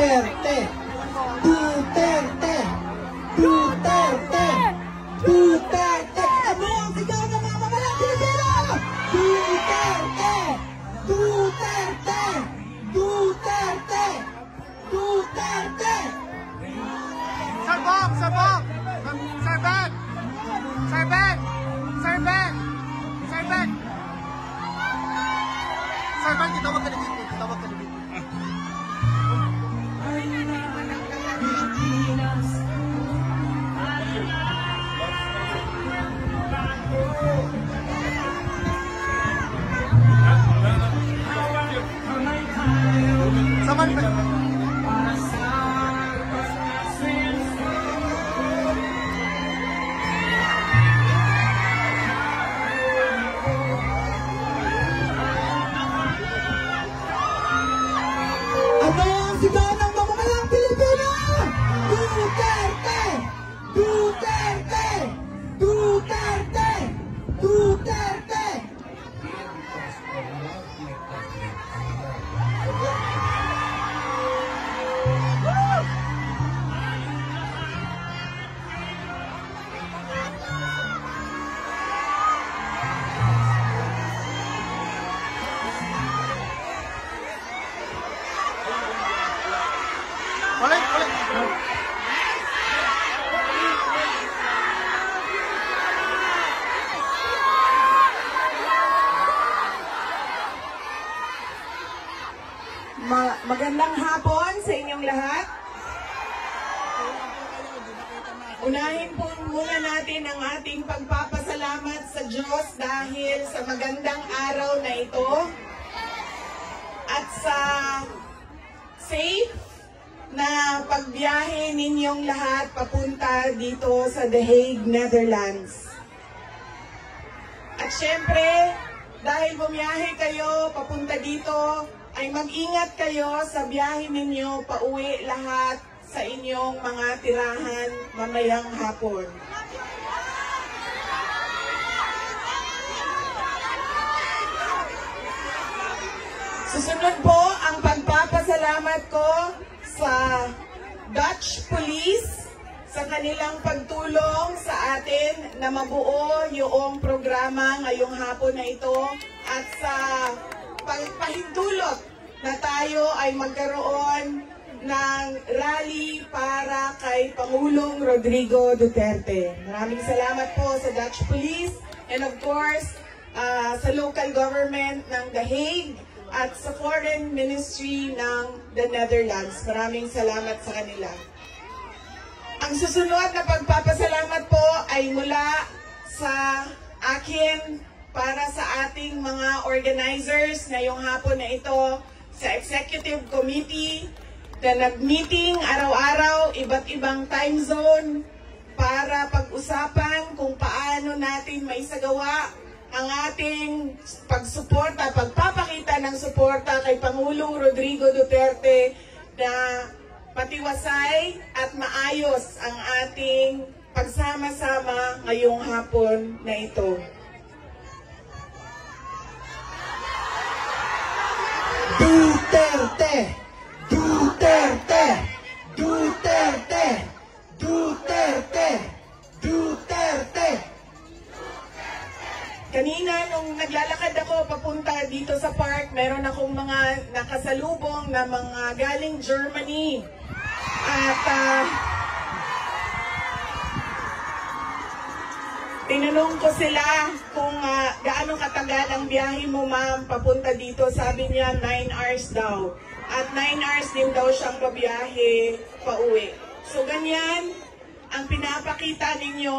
Duterte! Duterte! Duterte! Duterte! Ano ang sigaw ng mga mamalang Pilipino? Duterte! Duterte! Duterte! Duterte! Sir Bob! Sir Bob! Sir Ben! Sir Ben! Sir Ben! Sir Ben! Sir Ben, titawag ka na dito. Titawag ka na dito. Saman ba? Ano ang sigaw ng mamamayang Pilipino? Duterte! Duterte! Duterte! Duterte! Ulit, ulit. Magandang hapon sa inyong lahat. Unahin po muna natin ang ating pagpapasalamat sa Diyos dahil sa magandang araw na ito at sa safe na pagbiyahe ninyong lahat papunta dito sa The Hague, Netherlands. At syempre, dahil bumiyahe kayo papunta dito, ay mag-ingat kayo sa biyahe ninyo pauwi lahat sa inyong mga tirahan mamayang hapon. Susunod po ang pagpapasalamat ko sa Dutch Police sa kanilang pagtulong sa atin na mabuo yung programa ngayong hapon na ito at sa pagpahintulot na tayo ay magkaroon ng rally para kay Pangulong Rodrigo Duterte. Maraming salamat po sa Dutch Police and of course sa local government ng The Hague at sa Foreign Ministry ng the Netherlands. Maraming salamat sa kanila. Ang susunod na pagpapasalamat po ay mula sa akin para sa ating mga organizers ngayong hapon na ito sa Executive Committee na nag-meeting araw-araw, iba't ibang time zone para pag-usapan kung paano natin maisagawa ang ating pagsuporta, pagpapakita ng suporta kay Pangulong Rodrigo Duterte na patiwasay at maayos ang ating pagsama-sama ngayong hapon na ito. Duterte! Duterte! Duterte! Duterte! Duterte! Kanina nung naglalakad ako papunta dito sa park, meron akong mga nakasalubong na mga galing Germany. At tinanong ko sila kung gaano katagal ang biyahe mo, ma'am, papunta dito. Sabi niya 9 hours daw. At 9 hours din daw siyang babiyahe pauwi. So ganyan ang pinapakita ninyo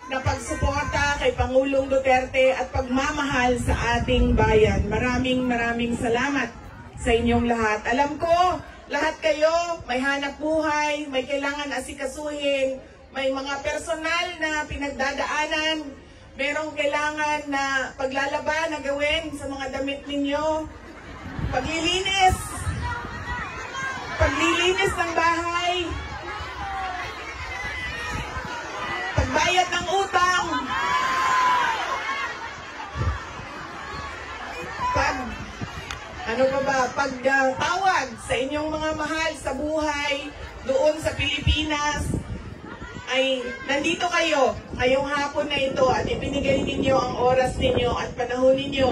na pagsuporta kay Pangulong Duterte at pagmamahal sa ating bayan. Maraming salamat sa inyong lahat. Alam ko, lahat kayo may hanap buhay, may kailangan asikasuhin, may mga personal na pinagdadaanan, merong kailangan na paglalaban na gawin sa mga damit ninyo, paglilinis ng bahay, pagbayad ng utang, ano pa ba, pagtawag sa inyong mga mahal sa buhay doon sa Pilipinas, ay nandito kayo ngayong hapon na ito at ibinigay ninyo ang oras ninyo at panahon ninyo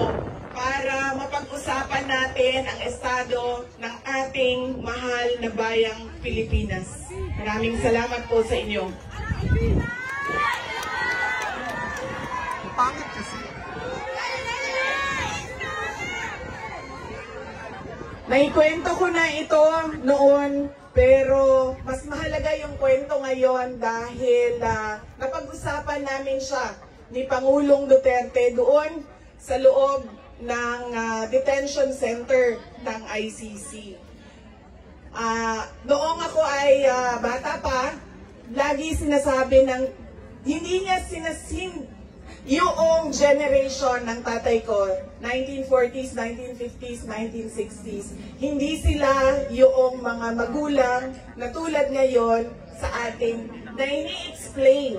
para mapag-usapan natin ang estado ng ating mahal na bayang Pilipinas. Maraming salamat po sa inyo. Pangit kasi. Naikwento ko na ito noon, pero mas mahalaga yung kwento ngayon dahil napag-usapan namin siya ni Pangulong Duterte doon sa loob ng detention center ng ICC. Noong ako ay bata pa, lagi sinasabi ng hindi niya sinasing yung generation ng tatay ko, 1940s, 1950s, 1960s, hindi sila yung mga magulang na tulad ngayon sa ating, na ini-explain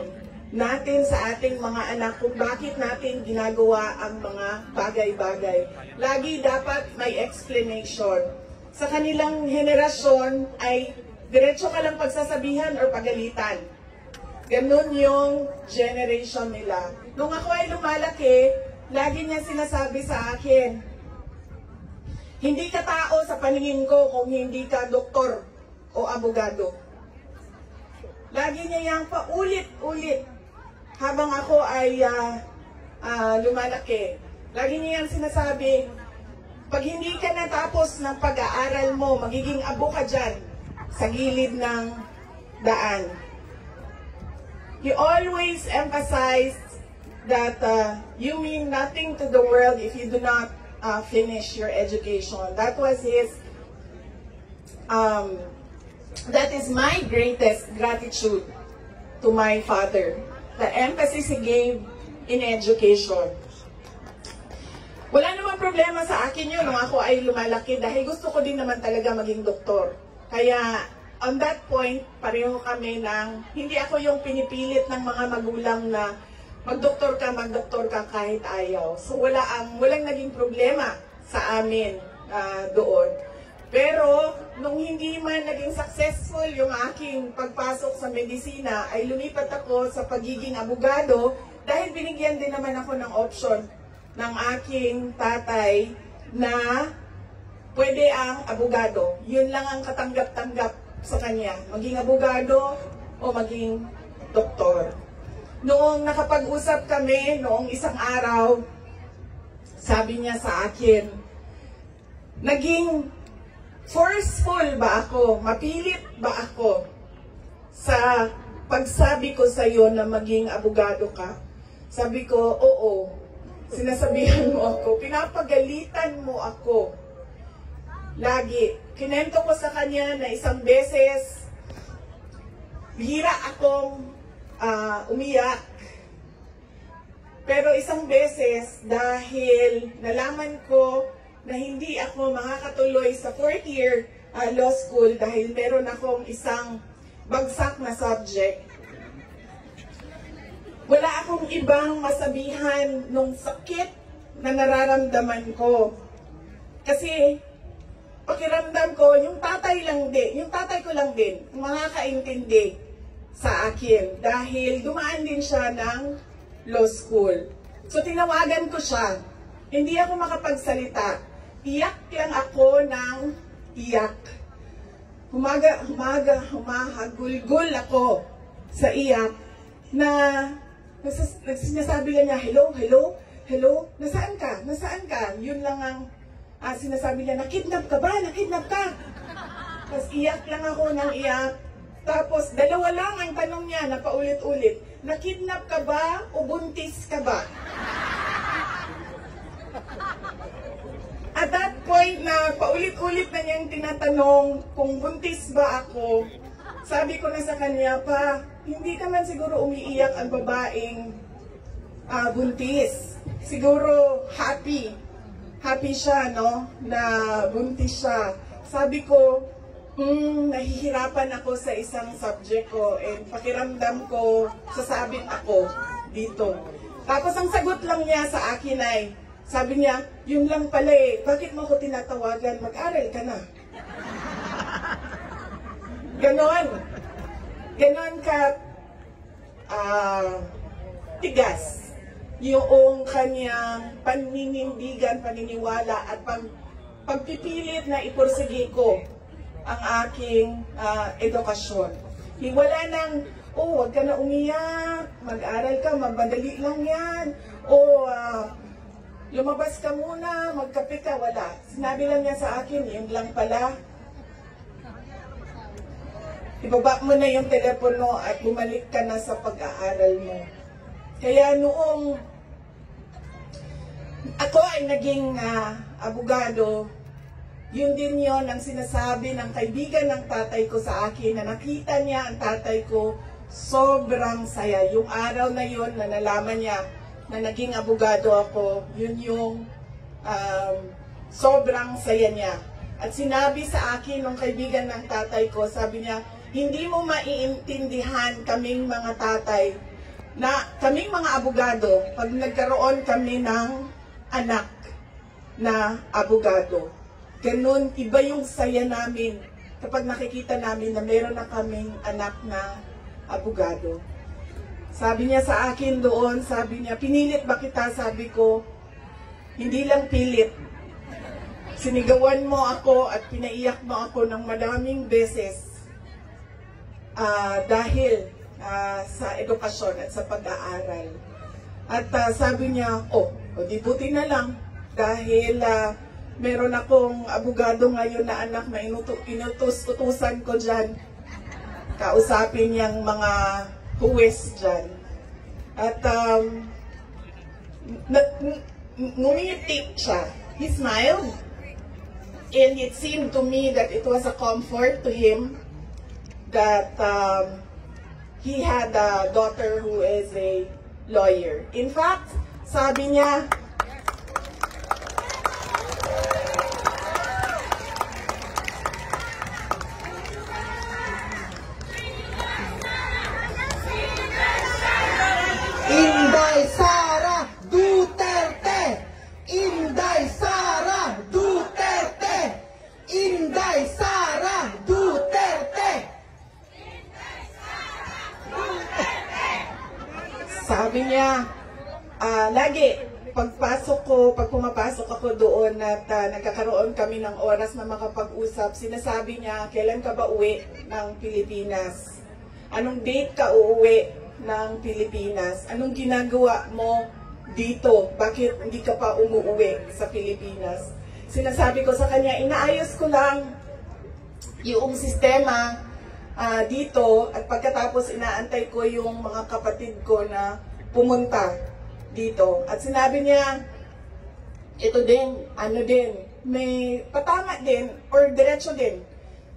natin sa ating mga anak kung bakit natin ginagawa ang mga bagay-bagay. Lagi dapat may explanation. Sa kanilang henerasyon ay diretso ka lang pagsasabihan or pagalitan. Ganun yung generation nila. Nung ako ay lumalaki, lagi niya sinasabi sa akin, hindi ka tao sa paningin ko kung hindi ka doktor o abogado. Lagi niya yang paulit-ulit habang ako ay lumalaki. Lagi niya yang sinasabi, pag hindi ka natapos ng pag-aaral mo, magiging abo ka dyan sa gilid ng daan. He always emphasized that you mean nothing to the world if you do not finish your education. That was his, that is my greatest gratitude to my father. The emphasis he gave in education. Wala namang problema sa akin yun nung ako ay lumalaki dahil gusto ko din naman talaga maging doktor. Kaya on that point, pareho kami ng, hindi ako yung pinipilit ng mga magulang na magdoktor ka kahit ayaw. So walang naging problema sa amin doon. Pero nung hindi man naging successful yung aking pagpasok sa medisina, ay lumipat ako sa pagiging abogado dahil binigyan din naman ako ng option ng aking tatay na pwede ang abogado. Yun lang ang katanggap-tanggap sa kanya, maging abogado o maging doktor. Noong nakapag-usap kami, noong isang araw, sabi niya sa akin, naging forceful ba ako, mapilit ba ako sa pagsabi ko sa iyo na maging abogado ka? Sabi ko, oo. Sinasabihan mo ako, pinapagalitan mo ako. Lagi. Kinento ko sa kanya na isang beses, bihira akong umiyak. Pero isang beses, dahil nalaman ko na hindi ako makakatuloy sa 4th year law school dahil meron akong isang bagsak na subject, wala akong ibang masabihan nung sakit na nararamdaman ko. Kasi pakiramdam ko, yung tatay ko lang din, makakaintindi sa akin dahil dumaan din siya ng law school. So tinawagan ko siya. Hindi ako makapagsalita. Iyak lang ako ng iyak. Humahagulgul ako sa iyak na sinasabi niya, hello, hello, hello, nasaan ka? Nasaan ka? Yun lang ang sinasabi niya, nakidnap ka ba? Nakidnap ka? Tapos iyak lang ako ng iyak. Tapos dalawa lang ang tanong niya na paulit-ulit, nakidnap ka ba o buntis ka ba? At that point na paulit-ulit na niyang tinatanong kung buntis ba ako, sabi ko na sa kanya, pa, hindi ka man siguro umiiyak ang babaeng buntis. Siguro happy siya, no, na buntis siya. Sabi ko, nahihirapan ako sa isang subject ko and pakiramdam ko, sasabit ako dito. Tapos ang sagot lang niya sa akin ay, Sabi niya, yun lang pala eh, bakit mo ko tinatawagan? Mag-aral ka na. Ganon. Ganon ka tigas yung kanyang paninindigan, paniniwala at pagpipilit na ipursige ko ang aking edukasyon. Wala nang, huwag ka na umiyak, mag-aral ka, magbadali lang yan, lumabas ka muna, magkape ka, wala. Sinabi lang niya sa akin, yun lang pala. Ibaba mo na yung telepono at bumalik ka na sa pag-aaral mo. Kaya noong ako ay naging abogado, yun din yon ang sinasabi ng kaibigan ng tatay ko sa akin na nakita niya ang tatay ko, sobrang saya. Yung araw na yun na nalaman niya na naging abogado ako, yun yung sobrang saya niya. At sinabi sa akin ng kaibigan ng tatay ko, sabi niya, hindi mo maiintindihan kaming mga tatay na kaming mga abogado pag nagkaroon kami ng anak na abogado. Ganun, iba yung saya namin kapag nakikita namin na meron na kaming anak na abogado. Sabi niya sa akin doon, sabi niya, pinilit ba kita? Sabi ko, hindi lang pilit. Sinigawan mo ako at pinaiyak mo ako ng maraming beses dahil sa edukasyon at sa pag-aaral. At sabi niya, di buti na lang dahil meron akong abogado ngayon na anak na inutos-utusan ko dyan. Kausapin niyang mga huwes dyan. At ngumiti siya. He smiled. And it seemed to me that it was a comfort to him that he had a daughter who is a lawyer. In fact, sabi niya, Inday Sara Duterte! Inday Sara Duterte! Inday Sara Duterte! sabi niya, lagi, pag pumapasok ako doon at nagkakaroon kami ng oras na makapag-usap, sinasabi niya, kailan ka ba uwi ng Pilipinas? Anong date ka uuwi ng Pilipinas? Anong ginagawa mo dito? Bakit hindi ka pa umuwi sa Pilipinas? Sinasabi ko sa kanya, inaayos ko lang yung sistema dito at pagkatapos inaantay ko yung mga kapatid ko na pumunta dito. At sinabi niya, ito din, may patama din or diretso din,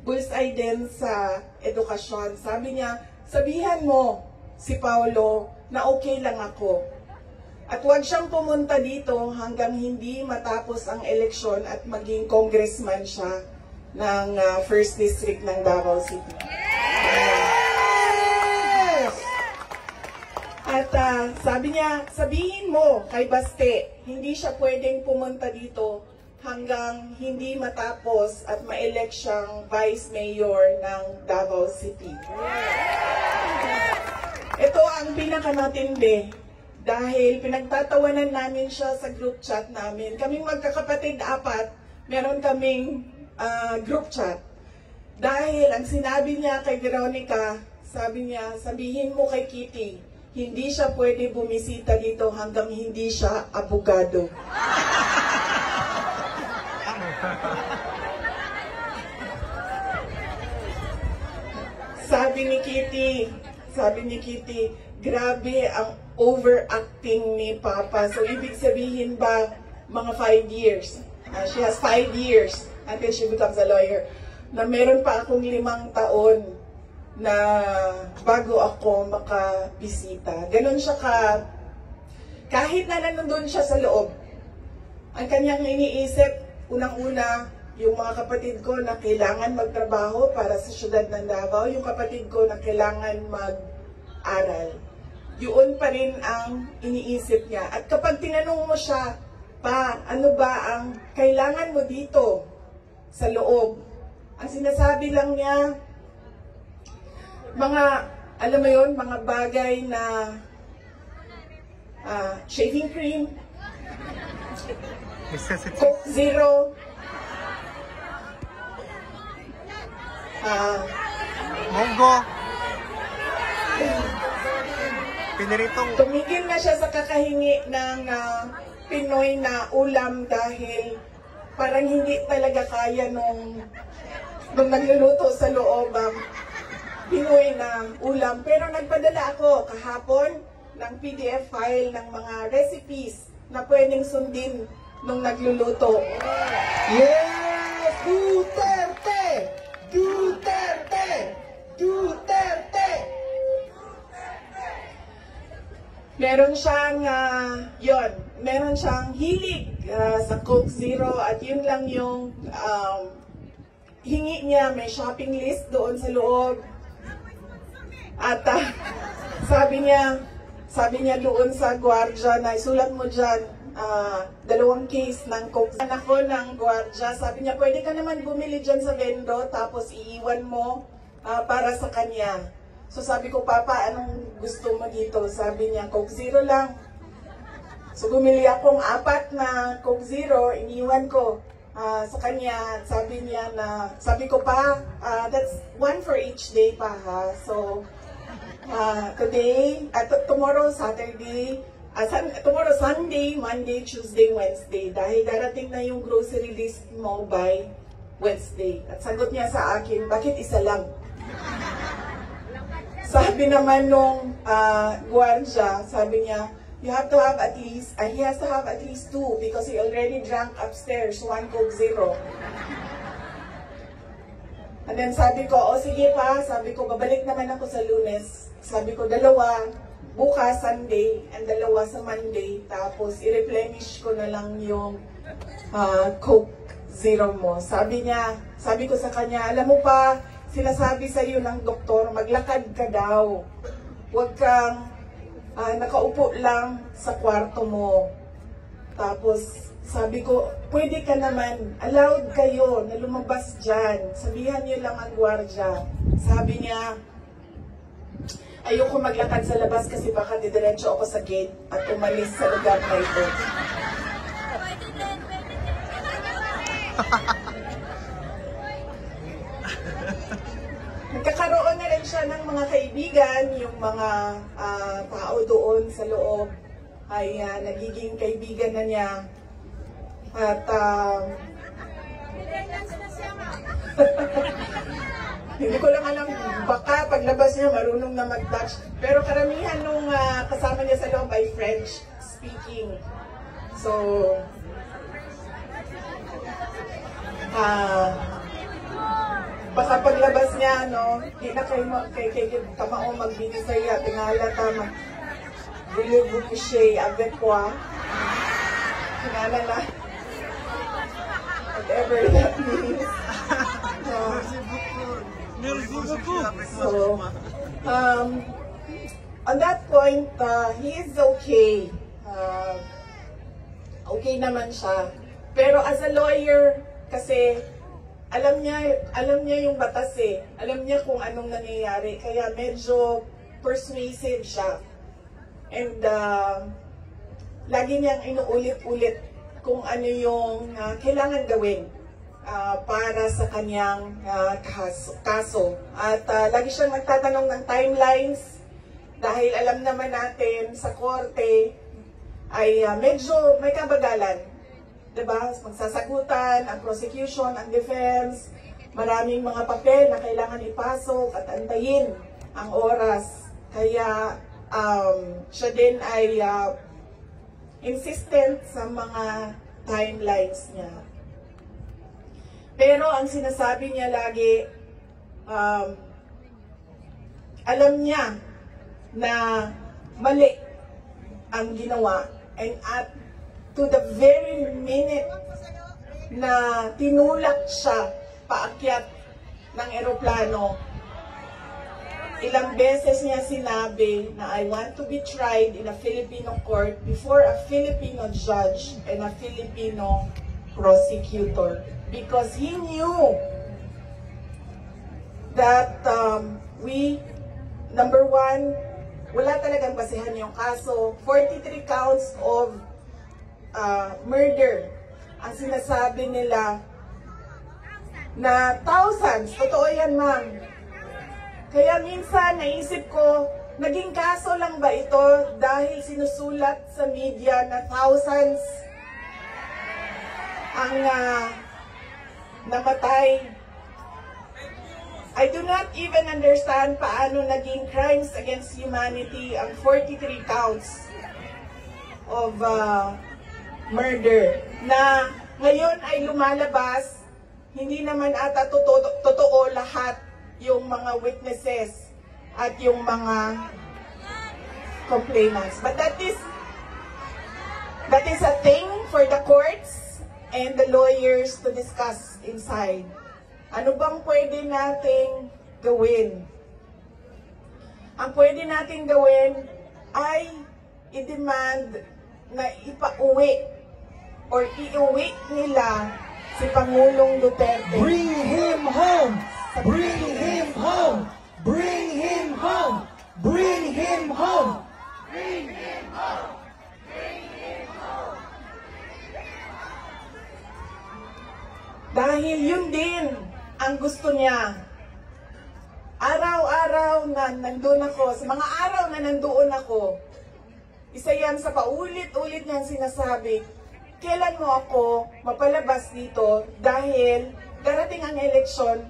bullseye din sa edukasyon. Sabi niya, sabihan mo si Paulo na okay lang ako. At huwag siyang pumunta dito hanggang hindi matapos ang eleksyon at maging congressman siya ng 1st District ng Davao City. Yes! At sabi niya, sabihin mo kay Baste, hindi siya pwedeng pumunta dito hanggang hindi matapos at ma-elect siyang Vice Mayor ng Davao City. Ito ang pinakamatindi dahil pinagtatawanan namin siya sa group chat namin. Kaming magkakapatid 4, meron kaming group chat. Dahil ang sinabi niya kay Veronica, sabi niya, sabihin mo kay Kitty, hindi siya pwede bumisita dito hanggang hindi siya abogado. Sabi ni Kitty, grabe ang overacting ni Papa. So, ibig sabihin ba, mga 5 years. She has 5 years until she becomes a lawyer. Na meron pa akong 5 taon na bago ako makabisita. Ganon siya kahit na nandun siya sa loob, ang kanyang iniisip, unang-una, yung mga kapatid ko na kailangan magtrabaho para sa syudad ng Davao, yung kapatid ko na kailangan mag-aral. Yun pa rin ang iniisip niya. At kapag tinanong mo siya Pa, ano ba ang kailangan mo dito sa loob? Ang sinasabi lang niya, mga, alam mo yun, mga bagay na shaving cream, Necessity. Coke Zero, Monggo. Piniritong. tumigil na siya sa kakahingi ng Pinoy na ulam dahil parang hindi talaga kaya nung nagluluto sa loob ang Pinoy na ulam. Pero nagpadala ako kahapon ng PDF file ng mga recipes na pwedeng sundin nung nagluluto. Yes! Duterte! Duterte! Duterte! Meron siyang, meron siyang hilig sa Coke Zero at yun lang yung hingi niya. May shopping list doon sa loob. At sabi niya doon sa gwardiya na isulat mo dyan, 2 case ng Coke. Anak ko ng gwardiya, sabi niya, pwede ka naman bumili dyan sa vendo tapos iiwan mo para sa kanya. So sabi ko, Papa, anong gusto mo dito? Sabi niya, Coke Zero lang. So bumili akong 4 na Coke Zero, iniwan ko sa kanya. Sabi ko pa, that's 1 for each day pa ha. So today, tomorrow Saturday, tomorrow Sunday, Monday, Tuesday, Wednesday. Dahil darating na yung grocery list mo by Wednesday. At sagot niya sa akin, bakit isa lang? Sabi naman nung gwardiya, sabi niya, he has to have at least 2 because he already drank upstairs 1 Coke Zero. And then sabi ko, sige pa, sabi ko, babalik naman ako sa Lunes. Sabi ko, 2, bukas Sunday, and 2 sa Monday, tapos i-replenish ko na lang yung Coke Zero mo. Sabi ko sa kanya, alam mo pa, sinasabi sa iyo ng doktor, maglakad ka daw. Huwag kang nakaupo lang sa kwarto mo. Tapos sabi ko, pwede ka naman, allowed kayo na lumabas dyan. Sabihan niyo lang ang gwardiya. Sabi niya, ayoko maglakad sa labas kasi baka didiretso ako sa gate at umalis sa lugar na ito. Nagkakaroon na rin siya ng mga kaibigan, yung mga tao doon sa loob ay nagiging kaibigan na niya. At hindi ko lang alam, baka paglabas niya marunong na mag-Dutch. Pero karamihan nung kasama niya sa loob ay French speaking. So, baka paglabas niya, no, hindi na kayo kay tamao magbinisaya, tingala tama. Voulez-vous coucher avec moi? Tingala na. Whatever that means. So, on that point, he is okay. Okay naman siya. Pero as a lawyer, kasi alam niya yung batas eh. Alam niya kung anong nangyayari. Kaya medyo persuasive siya. And lagi niyang inuulit-ulit kung ano yung kailangan gawin para sa kanyang kaso. At lagi siyang nagtatanong ng timelines dahil alam naman natin sa korte ay medyo may kabagalan. Diba? Magsasagutan, ang prosecution, ang defense, maraming mga papel na kailangan ipasok at antayin ang oras. Kaya siya din ay insistent sa mga timelines niya. Pero ang sinasabi niya lagi, alam niya na mali ang ginawa, and at to the very minute na tinulak siya paakyat ng eroplano, ilang beses niya sinabi na I want to be tried in a Filipino court before a Filipino judge and a Filipino prosecutor. Because he knew that number one, wala talagang basehan yung kaso. 43 counts of murder. Ang sinasabi nila na thousands. Totoo yan, ma'am. Kaya minsan naisip ko, naging kaso lang ba ito dahil sinusulat sa media na thousands ang namatay? I do not even understand paano naging crimes against humanity ang 43 counts of murder na ngayon ay lumalabas. Hindi naman ata totoo lahat yung mga witnesses at yung mga complainants. But that is a thing for the courts and the lawyers to discuss inside. Ano bang pwede nating gawin? Ang pwede nating gawin ay i-demand na ipauwi or iuwi nila si Pangulong Duterte. Bring him home! Bring him home! Bring him home! Bring him home! Bring him home! Bring him home! Dahil yun din ang gusto niya. Araw-araw na nandun ako, sa mga araw na nandoon ako, isa yan sa paulit-ulit niyang sinasabi, kailan mo ako mapalabas dito dahil darating ang eleksyon,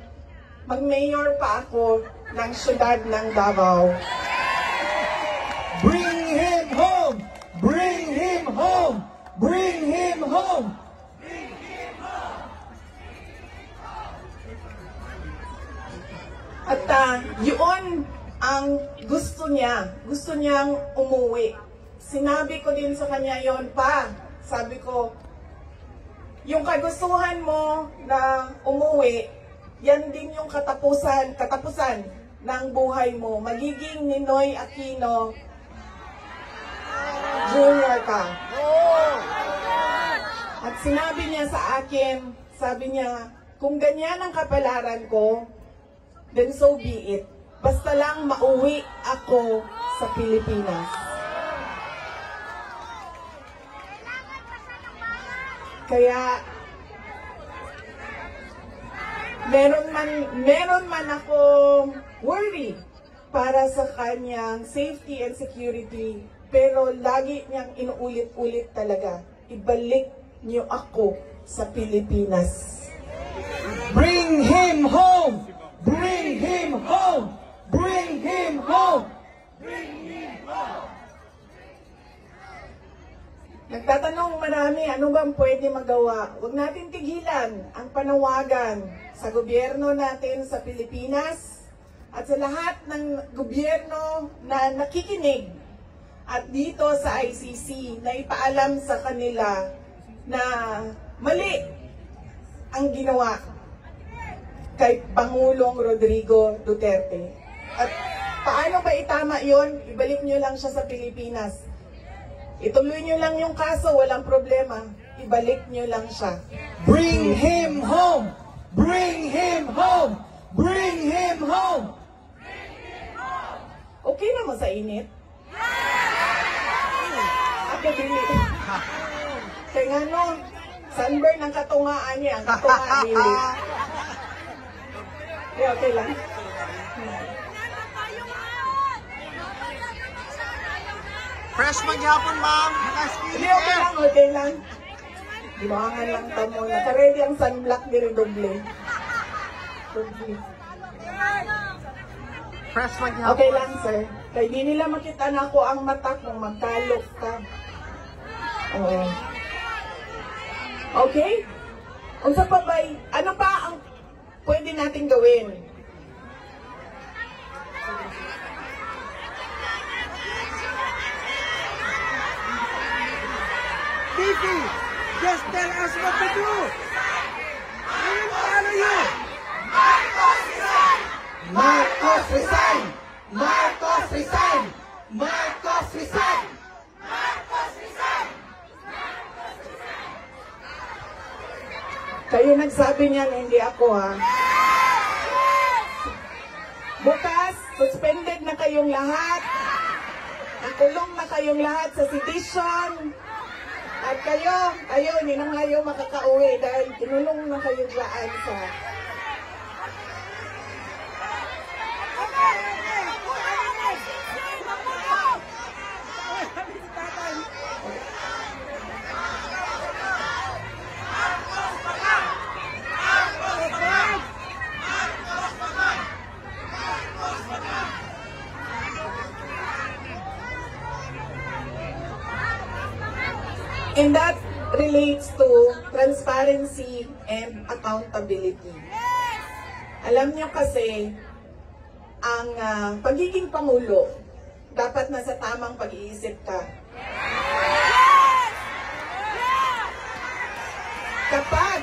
mag-mayor pa ako ng syudad ng Davao. Bring him home! Bring him home! Bring him home! At yun ang gusto niya. Gusto niyang umuwi. Sinabi ko din sa kanya yon pa. Sabi ko, yung kagustuhan mo na umuwi, yan din yung katapusan ng buhay mo. Magiging Ninoy Aquino Jr. ka. At sinabi niya sa akin, sabi niya, kung ganyan ang kapalaran ko, then so be it. Basta lang mauwi ako sa Pilipinas. Kaya, meron man akong worry para sa kanyang safety and security, pero lagi niyang inuulit-ulit talaga, ibalik niyo ako sa Pilipinas. Bring him home! Bring him home! Bring him home! Bring him home! Nagtatanong marami, ano bang pwede magawa? Huwag natin tigilan ang panawagan sa gobyerno natin sa Pilipinas at sa lahat ng gobyerno na nakikinig at dito sa ICC na ipaalam sa kanila na mali ang ginawa kay Pangulong Rodrigo Duterte. At paano ba itama yon? Ibalik nyo lang siya sa Pilipinas. Ituloy nyo lang yung kaso, walang problema. Ibalik nyo lang siya. Bring him home! Bring him home! Bring him home! Okay naman sa init? Ako dili. Kaya nga no, sunburn ang katungaan niya. Ang katungaan dili. Okay lang. Fresh maghapon, ma'am. Hindi, okay lang, okay lang. Dibangan lang tamo. Naka-ready ang sunblock din doble. Doble. Fresh maghapon. Okay lang, sir. Kaya di nila makita na ako ang mata kung magkalok ka. Oo. Okay? Unsa pa ba? Ano pa ang pwede natin gawin? Fifi, just tell us what to do. We will follow you. Marcos resign! Marcos resign! nagsabi niyan, hindi ako ha. Bukas, suspended na kayong lahat. Nakulong na kayong lahat sa sedition. At kayo, hindi na kayo makakauwi dahil kinulong na kayo dyan sa... And that relates to transparency and accountability. Alam niyo kasi, ang pagiging Pangulo, dapat nasa tamang pag-iisip ka. Kapag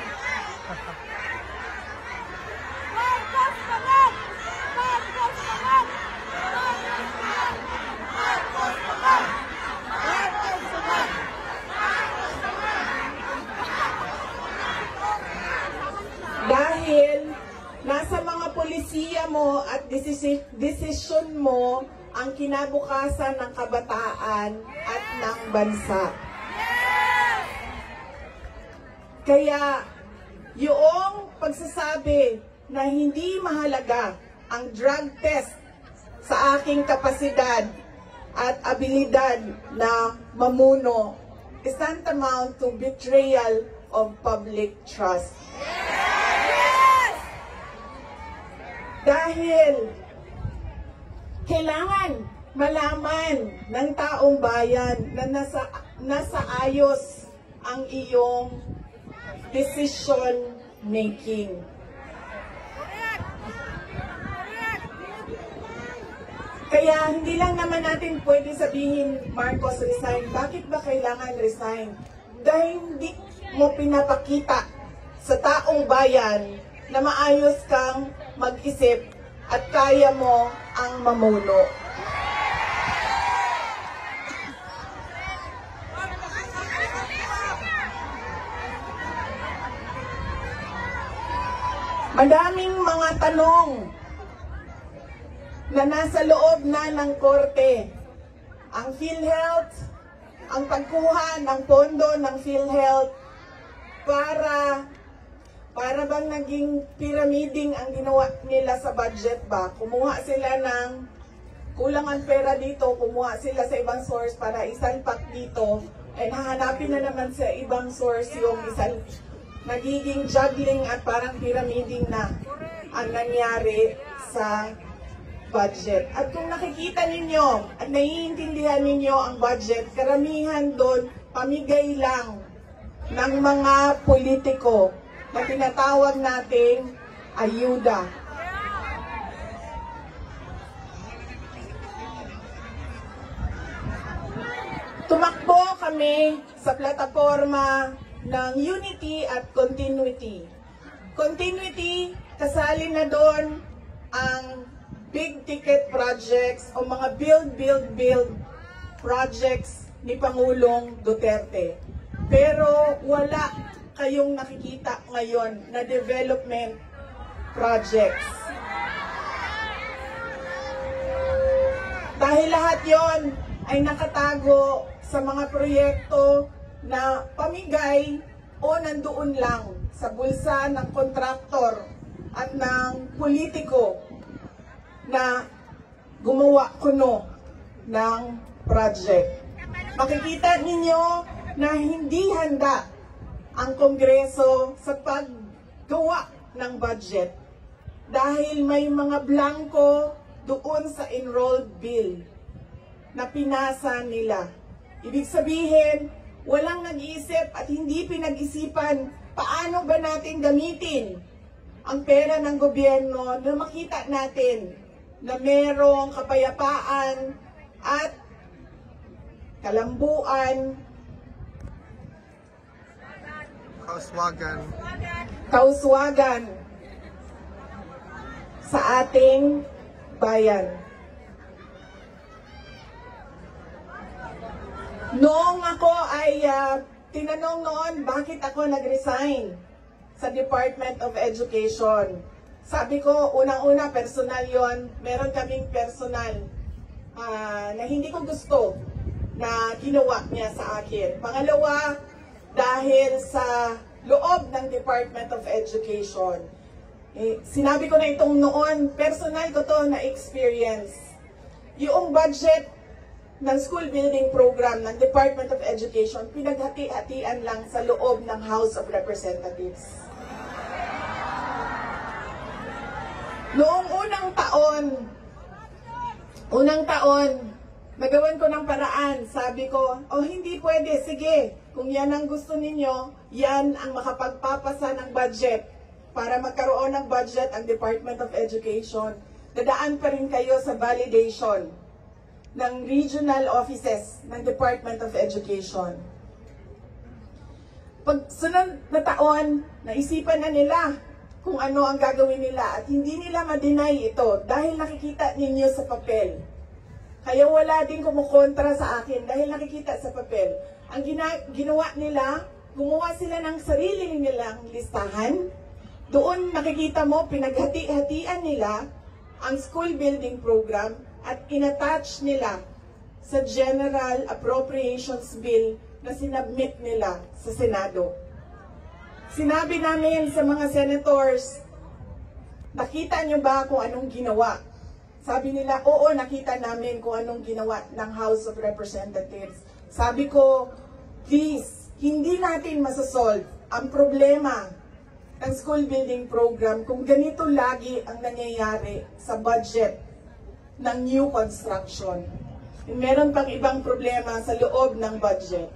dahil nasa mga polisiya mo at desisyon mo ang kinabukasan ng kabataan at ng bansa. Kaya yung pagsasabi na hindi mahalaga ang drug test sa aking kapasidad at abilidad na mamuno is tantamount to betrayal of public trust. Dahil kailangan malaman ng taong bayan na nasa ayos ang iyong decision making. Kaya hindi lang naman natin pwede sabihin, Marcos resign. Bakit ba kailangan resign? Dahil hindi mo pinapakita sa taong bayan na maayos kang mag-isip at kaya mo ang mamuno. Madaming mga tanong na nasa loob na ng korte. Ang PhilHealth, ang pagkuha ng pondo ng PhilHealth para bang naging pyramiding ang ginawa nila sa budget ba? Kumuha sila ng kulangan pera dito, kumuha sila sa ibang source para isalpak dito, and hahanapin na naman sa ibang source yung isang nagiging juggling at parang pyramiding na ang nangyari sa budget. At kung nakikita ninyo at naiintindihan ninyo ang budget, karamihan doon pamigay lang ng mga politiko na tinatawag nating ayuda. Tumakbo kami sa plataforma ng unity at continuity. Continuity, kasali na doon ang big ticket projects o mga build projects ni Pangulong Duterte. Pero wala kayong nakikita ngayon na development projects. Dahil lahat yon ay nakatago sa mga proyekto na pamigay o nandoon lang sa bulsa ng kontraktor at ng politiko na gumawa kuno ng project. Makikita ninyo na hindi handa ang Kongreso sa paggawa ng budget dahil may mga blanco doon sa enrolled bill na pinasa nila. Ibig sabihin, walang nag-iisip at hindi pinag-isipan paano ba natin gamitin ang pera ng gobyerno na makita natin na merong kapayapaan at kalambuan, kauswagan sa ating bayan. Noong ako ay tinanong noon bakit ako nag-resign sa Department of Education. Sabi ko, unang-una, personal yon. Meron kaming personal na hindi ko gusto na ginawa niya sa akin. Pangalawa, dahil sa loob ng Department of Education. Sinabi ko na itong noon, personal ko to na experience. Yung budget ng school building program ng Department of Education, pinaghati-hatian lang sa loob ng House of Representatives. Noong unang taon, nagawan ko ng paraan. Sabi ko, hindi pwede, sige, kung yan ang gusto ninyo, yan ang makapagpapasa ng budget. Para magkaroon ng budget ang Department of Education, dadaan pa rin kayo sa validation ng regional offices ng Department of Education. Pag sunod na taon, naisipan na nila kung ano ang gagawin nila at hindi nila ma-deny ito dahil nakikita ninyo sa papel. Kaya wala din kumukontra sa akin dahil nakikita sa papel. Ang ginawa nila, gumawa sila ng sarili nilang listahan. Doon nakikita mo, pinaghati-hatian nila ang school building program at inattach nila sa General Appropriations Bill na sinabmit nila sa Senado. Sinabi namin sa mga senators, nakita nyo ba kung anong ginawa? Sabi nila, oo, nakita namin kung anong ginawa ng House of Representatives. Sabi ko, please, hindi natin masasolve ang problema ng school building program kung ganito lagi ang nangyayari sa budget ng new construction. Meron pang ibang problema sa loob ng budget.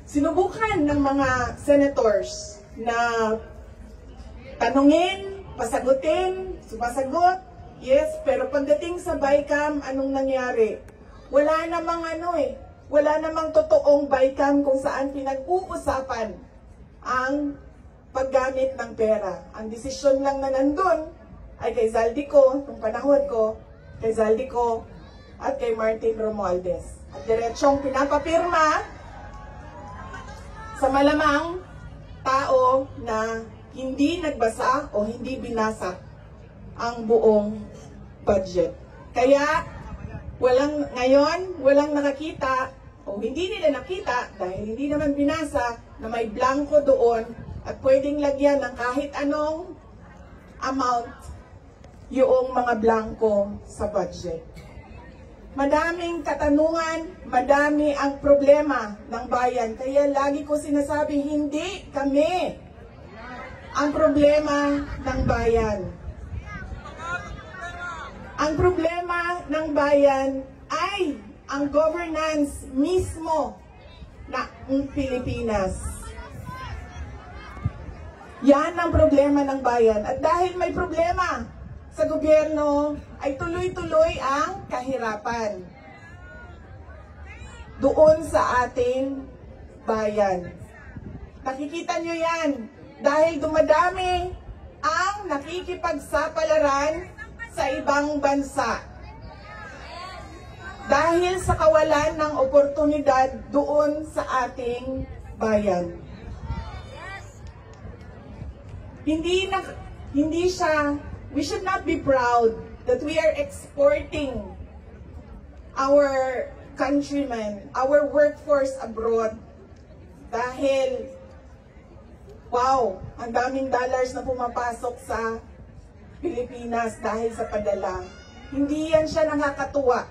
Sinubukan ng mga senators na tanungin, pasagutin, sumasagot, yes, pero pagdating sa BICAM, anong nangyari? Wala namang totoong BICAM kung saan pinag-uusapan ang paggamit ng pera. Ang desisyon lang na nandun ay kay Zaldico, nung panahon ko, kay Zaldico at kay Martin Romualdez. At diretsong pinapapirma sa malamang tao na hindi nagbasa o hindi binasa ang buong budget. Kaya walang nakakita o hindi nila nakita dahil hindi naman binasa na may blanco doon at pwedeng lagyan ng kahit anong amount yung mga blanco sa budget. Madaming katanungan, madami ang problema ng bayan. Kaya lagi ko sinasabi, hindi kami ang problema ng bayan. Ang problema ng bayan ay ang governance mismo ng Pilipinas. Yan ang problema ng bayan. At dahil may problema sa gobyerno, ay tuloy-tuloy ang kahirapan doon sa ating bayan. Nakikita nyo yan dahil dumadami ang nakikipagsapalaran sa ibang bansa. Dahil sa kawalan ng oportunidad doon sa ating bayan. We should not be proud that we are exporting our countrymen, our workforce abroad dahil, wow, ang daming dollars na pumapasok sa Pilipinas dahil sa padala. Hindi yan siya nakakatuwa.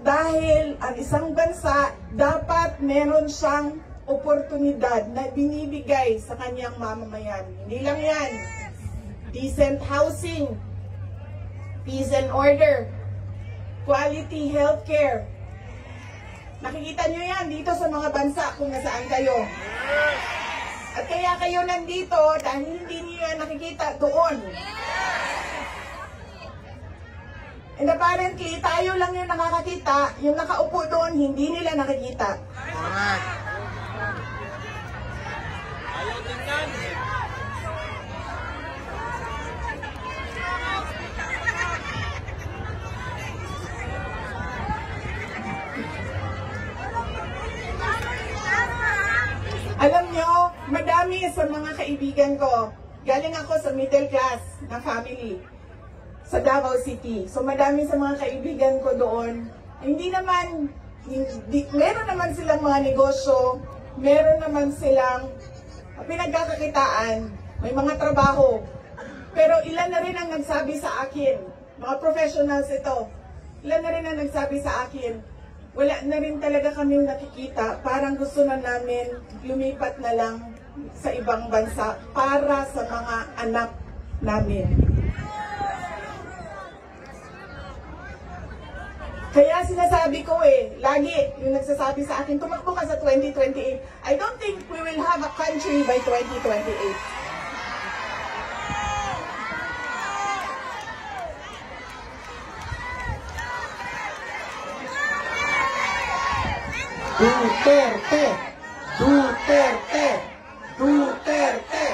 Dahil ang isang bansa, dapat meron siyang oportunidad na binibigay sa kanyang mamamayan. Hindi lang yan. Decent housing, peace and order, quality healthcare. Nakikita nyo yan dito sa mga bansa kung nasaan kayo. At kaya kayo nandito dahil hindi nyo yan nakikita doon. And apparently, tayo lang yung nakakakita, yung nakaupo doon, hindi nila nakikita. Correct. Ayaw din yan. Alam nyo, madami kaibigan ko, galing ako sa middle class na family sa Davao City. So madami sa mga kaibigan ko doon, meron naman silang mga negosyo, meron naman silang pinagkakakitaan, may mga trabaho. Pero ilan na rin ang nagsabi sa akin, mga professionals ito, ilan na rin ang nagsabi sa akin, wala na rin talaga kaming nakikita, parang gusto na namin lumipat na lang sa ibang bansa para sa mga anak namin. Kaya sinasabi ko lagi yung nagsasabi sa akin, tumakbo ka sa 2028. I don't think we will have a country by 2028. Duterte! Duterte! Duterte!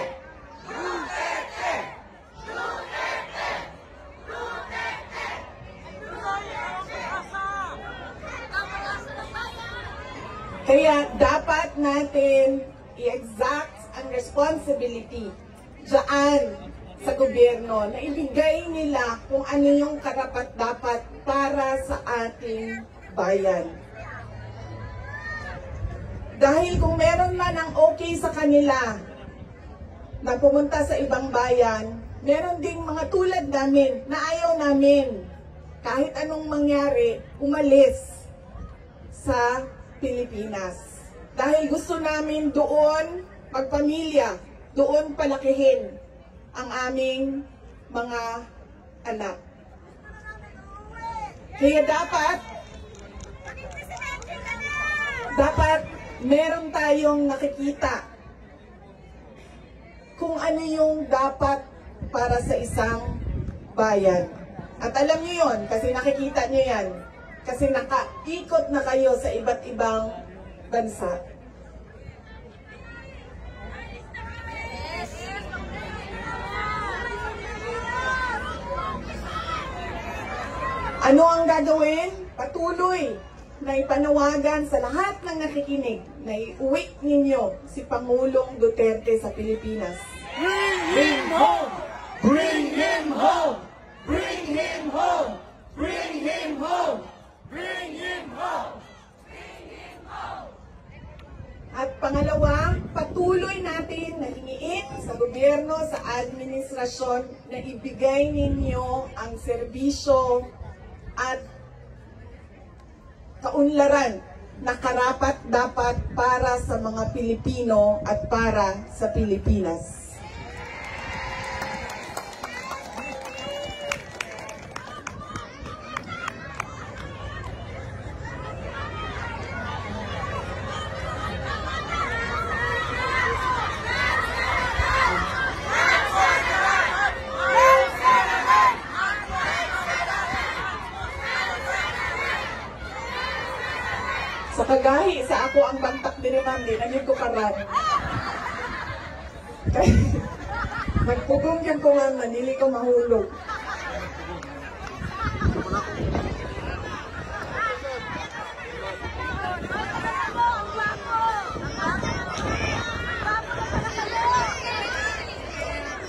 Kaya dapat natin i-exact ang responsibility dyan sa gobyerno na ibigay nila kung ano yung karapat-dapat para sa ating bayan. Dahil kung meron man ang okay sa kanila na pumunta sa ibang bayan, meron ding mga tulad namin na ayaw namin kahit anong mangyari umalis sa Pilipinas. Dahil gusto namin doon magpamilya, doon palakihin ang aming mga anak. Kaya dapat meron tayong nakikita kung ano yung dapat para sa isang bayan. At alam niyo yon kasi nakikita niyo yan. Kasi nakaikot na kayo sa iba't ibang bansa. Ano ang gagawin? Patuloy na ipanawagan sa lahat ng nakikinig na iuwi ninyo si Pangulong Duterte sa Pilipinas. Bring him home! Bring him home! Bring him home! Bring him home! Bring him home! Bring him home! At pangalawa, patuloy natin na hingiin sa gobyerno, sa administrasyon na ibigay ninyo ang serbisyo at kaunlaran na karapat-dapat para sa mga Pilipino at para sa Pilipinas. Sa kagahi, sa ako ang bantak din naman din, naging ko karan. Nagpugong yung ko nga, manili ko mahulog.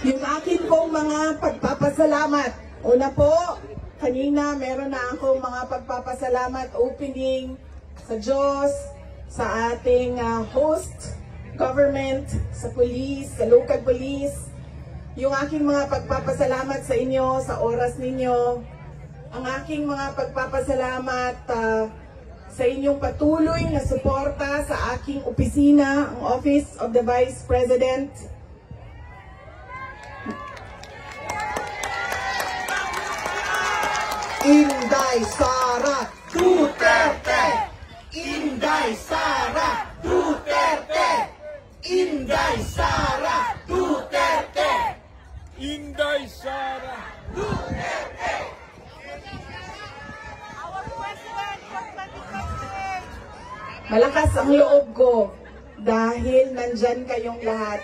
Yung akin pong mga pagpapasalamat. Una po, kanina meron na akong mga pagpapasalamat opening sa Diyos, sa ating host government, sa police, sa local police. Yung aking mga pagpapasalamat sa inyo, sa oras ninyo. Ang aking mga pagpapasalamat sa inyong patuloy na suporta sa aking opisina, ang Office of the Vice President. Inday Sara Duterte! Inday Sara Duterte! Inday Sara Duterte! Inday Sara Duterte! Our President for 2028! Malakas ang loob ko dahil nandyan kayong lahat.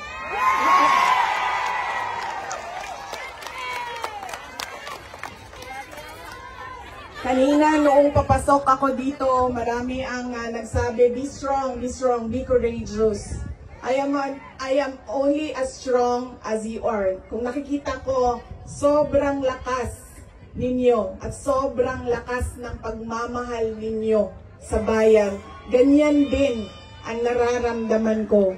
Kanina noong papasok ako dito, marami ang nagsabi, be strong, be courageous. I I am only as strong as you are. Kung nakikita ko, sobrang lakas ninyo at sobrang lakas ng pagmamahal ninyo sa bayan, ganyan din ang nararamdaman ko.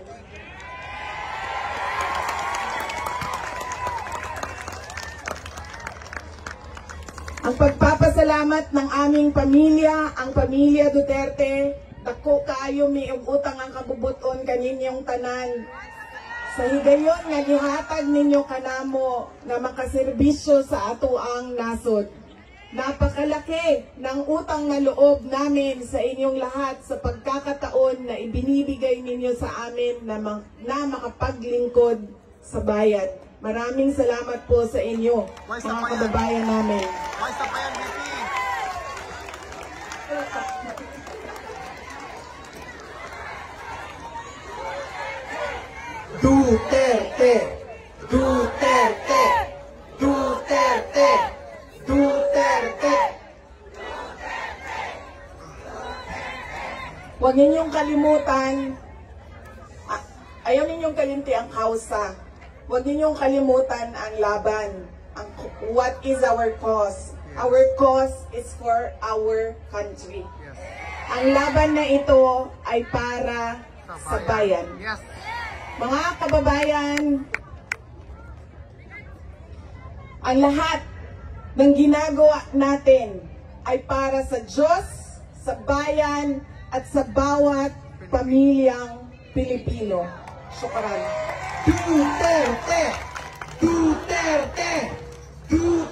Ang pagpapasalamat ng aming pamilya, ang pamilya Duterte, dako kaayo mi og utang ang kabubuton kaninyong tanan. Sa higayon nga gihatag ninyo kanamo nga makaserbisyo sa ato ang nasod. Napakalaki ng utang na loob namin sa inyong lahat sa pagkakataon na ibinibigay ninyo sa amin na makapaglingkod sa bayan. Maraming salamat po sa inyo, mga kababayan namin. Why sa Payan, VP? Duterte! Duterte! Duterte! Duterte! Huwag ninyong kalimutan, ayaw ninyong kalimti ang kausa. Huwag ninyong kalimutan ang laban. What is our cause? Our cause is for our country. Yes. Ang laban na ito ay para sa bayan. Yes. Mga kababayan, ang lahat ng ginagawa natin ay para sa Diyos, sa bayan, at sa bawat pamilyang Pilipino. Syukran. Duterte! Duterte! Duterte!